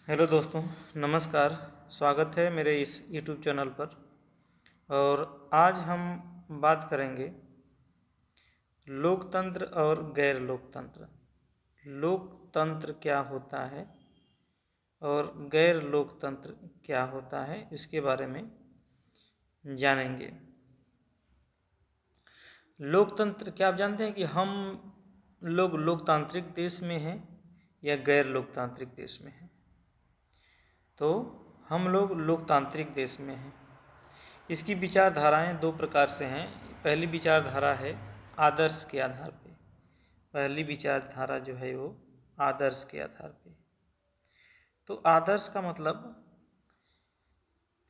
Hello दोस्तों, नमस्कार। स्वागत है मेरे इस यूट्यूब चैनल पर। और आज हम बात करेंगे लोकतंत्र और गैर लोकतंत्र। लोकतंत्र क्या होता है और गैर लोकतंत्र क्या होता है, इसके बारे में जानेंगे। लोकतंत्र क्या आप जानते हैं कि हम लोग लोकतांत्रिक देश में हैं या गैर लोकतांत्रिक देश में हैं? तो हम लोग लोकतांत्रिक देश में हैं। इसकी विचारधाराएं दो प्रकार से हैं। पहली विचारधारा है आदर्श के आधार पे। पहली विचारधारा जो है वो आदर्श के आधार पे। तो आदर्श का मतलब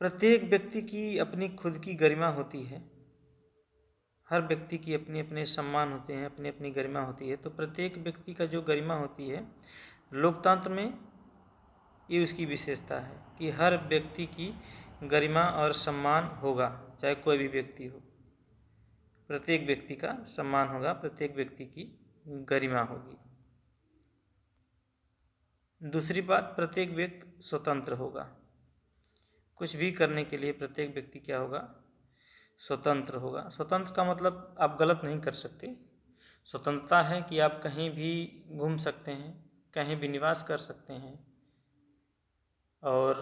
प्रत्येक व्यक्ति की अपनी खुद की गरिमा होती है। हर व्यक्ति की अपने अपने सम्मान होते हैं, अपनी अपनी गरिमा होती है। तो प्रत्येक व्यक्ति का जो गरिमा होती है, लोकतंत्र में ये उसकी विशेषता है कि हर व्यक्ति की गरिमा और सम्मान होगा, चाहे कोई भी व्यक्ति हो। प्रत्येक व्यक्ति का सम्मान होगा, प्रत्येक व्यक्ति की गरिमा होगी। दूसरी बात, प्रत्येक व्यक्ति स्वतंत्र होगा। कुछ भी करने के लिए प्रत्येक व्यक्ति क्या होगा? स्वतंत्र होगा। स्वतंत्र का मतलब आप गलत नहीं कर सकते। स्वतंत्रता है कि आप कहीं भी घूम सकते हैं, कहीं भी निवास कर सकते हैं और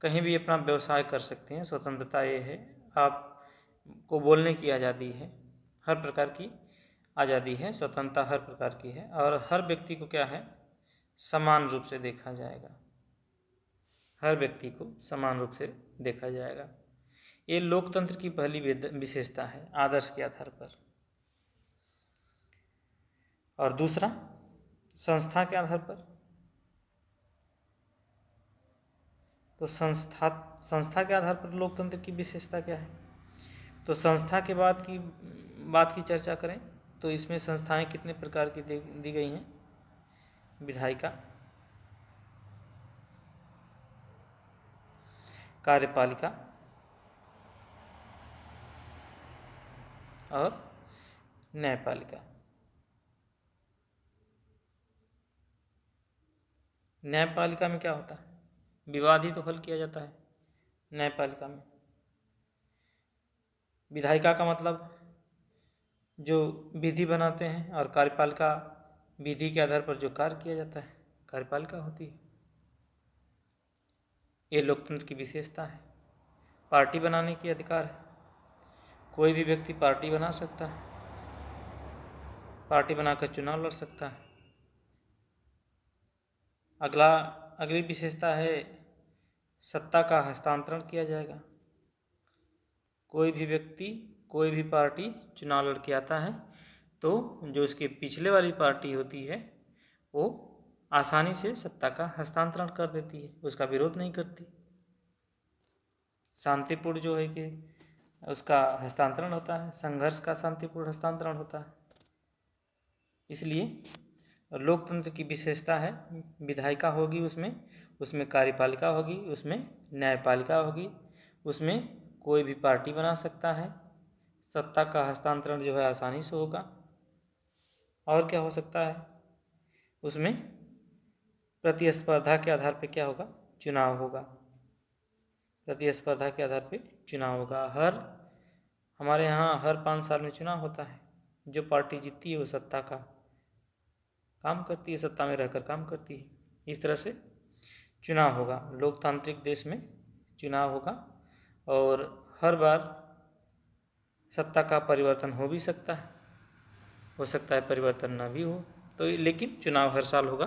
कहीं भी अपना व्यवसाय कर सकते हैं। स्वतंत्रता ये है। आपको बोलने की आज़ादी है, हर प्रकार की आज़ादी है, स्वतंत्रता हर प्रकार की है। और हर व्यक्ति को क्या है? समान रूप से देखा जाएगा। हर व्यक्ति को समान रूप से देखा जाएगा। ये लोकतंत्र की पहली विशेषता है, आदर्श के आधार पर। और दूसरा, संस्था के आधार पर। तो संस्था के आधार पर लोकतंत्र की विशेषता क्या है? तो संस्था के बात की चर्चा करें तो इसमें संस्थाएं कितने प्रकार की दी गई हैं? विधायिका, कार्यपालिका और न्यायपालिका। न्यायपालिका में क्या होता है? विवाद ही तो हल किया जाता है न्यायपालिका में। विधायिका का मतलब जो विधि बनाते हैं, और कार्यपालिका विधि के आधार पर जो कार्य किया जाता है, कार्यपालिका होती है। ये लोकतंत्र की विशेषता है। पार्टी बनाने की अधिकार है। कोई भी व्यक्ति पार्टी बना सकता है, पार्टी बनाकर चुनाव लड़ सकता है। अगली विशेषता है सत्ता का हस्तांतरण किया जाएगा। कोई भी व्यक्ति, कोई भी पार्टी चुनाव लड़ के आता है तो जो उसके पिछले वाली पार्टी होती है वो आसानी से सत्ता का हस्तांतरण कर देती है, उसका विरोध नहीं करती। शांतिपूर्ण जो है कि उसका हस्तांतरण होता है, संघर्ष का शांतिपूर्ण हस्तांतरण होता है। इसलिए लोकतंत्र की विशेषता है, विधायिका होगी, उसमें कार्यपालिका होगी, उसमें न्यायपालिका होगी, उसमें कोई भी पार्टी बना सकता है, सत्ता का हस्तांतरण जो है आसानी से होगा। और क्या हो सकता है? उसमें प्रतिस्पर्धा के आधार पर क्या होगा? चुनाव होगा। प्रतिस्पर्धा के आधार पर चुनाव होगा। हमारे यहाँ हर 5 साल में चुनाव होता है। जो पार्टी जीतती है वो सत्ता का काम करती है, सत्ता में रहकर काम करती है। इस तरह से चुनाव होगा। लोकतांत्रिक देश में चुनाव होगा और हर बार सत्ता का परिवर्तन हो भी सकता है, हो सकता है परिवर्तन न भी हो, तो लेकिन चुनाव हर साल होगा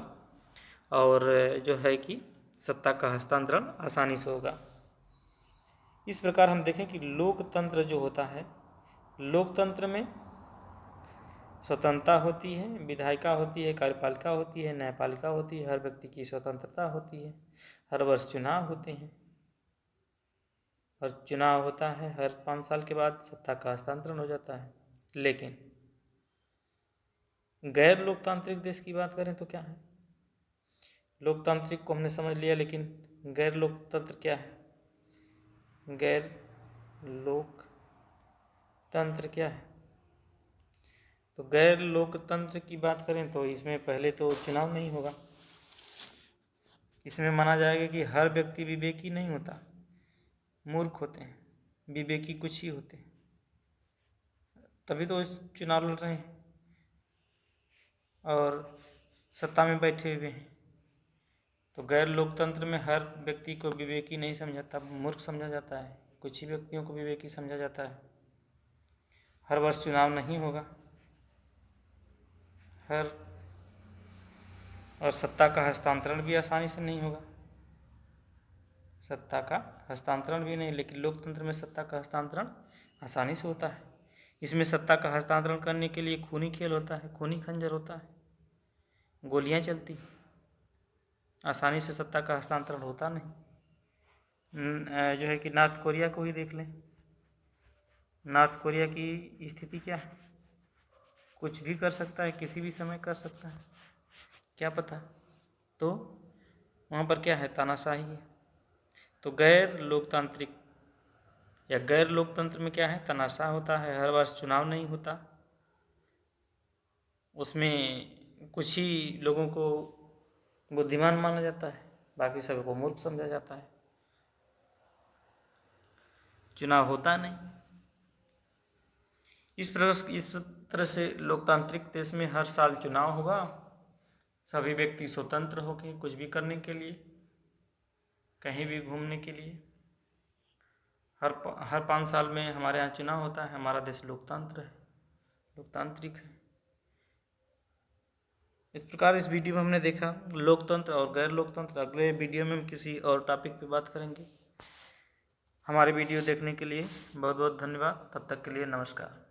और जो है कि सत्ता का हस्तांतरण आसानी से होगा। इस प्रकार हम देखें कि लोकतंत्र जो होता है, लोकतंत्र में स्वतंत्रता होती है, विधायिका होती है, कार्यपालिका होती है, न्यायपालिका होती है, हर व्यक्ति की स्वतंत्रता होती है, हर वर्ष चुनाव होते हैं और चुनाव होता है, हर 5 साल के बाद सत्ता का हस्तांतरण हो जाता है। लेकिन गैर लोकतांत्रिक देश की बात करें तो क्या है? लोकतांत्रिक को हमने समझ लिया, लेकिन गैर लोकतंत्र क्या है? गैर लोकतंत्र क्या है? तो गैर लोकतंत्र की बात करें तो इसमें पहले तो चुनाव नहीं होगा। इसमें माना जाएगा कि हर व्यक्ति विवेकी नहीं होता, मूर्ख होते हैं, विवेकी कुछ ही होते हैं, तभी तो इस चुनाव लड़ रहे हैं और सत्ता में बैठे हुए हैं। तो गैर लोकतंत्र में हर व्यक्ति को विवेकी नहीं समझा जाता, मूर्ख समझा जाता है, कुछ ही व्यक्तियों को विवेकी समझा जाता है। हर वर्ष चुनाव नहीं होगा, और सत्ता का हस्तांतरण भी आसानी से नहीं होगा, सत्ता का हस्तांतरण भी नहीं। लेकिन लोकतंत्र में सत्ता का हस्तांतरण आसानी से होता है। इसमें सत्ता का हस्तांतरण करने के लिए खूनी खेल होता है, खूनी खंजर होता है, गोलियां चलती, आसानी से सत्ता का हस्तांतरण होता नहीं। जो है कि नॉर्थ कोरिया को ही देख लें, नॉर्थ कोरिया की स्थिति क्या है, कुछ भी कर सकता है, किसी भी समय कर सकता है, क्या पता। तो वहाँ पर क्या है, तानाशाही है। तो गैर लोकतांत्रिक या गैर लोकतंत्र में क्या है, तानाशाह होता है, हर वर्ष चुनाव नहीं होता, उसमें कुछ ही लोगों को बुद्धिमान माना जाता है, बाकी सभी को मूर्ख समझा जाता है, चुनाव होता नहीं। इस तरह से लोकतांत्रिक देश में हर साल चुनाव होगा, सभी व्यक्ति स्वतंत्र होकर कुछ भी करने के लिए, कहीं भी घूमने के लिए। हर 5 साल में हमारे यहाँ चुनाव होता है। हमारा देश लोकतंत्र है, लोकतांत्रिक है। इस प्रकार इस वीडियो में हमने देखा लोकतंत्र और गैर लोकतंत्र। अगले वीडियो में हम किसी और टॉपिक पे बात करेंगे। हमारे वीडियो देखने के लिए बहुत बहुत धन्यवाद। तब तक के लिए नमस्कार।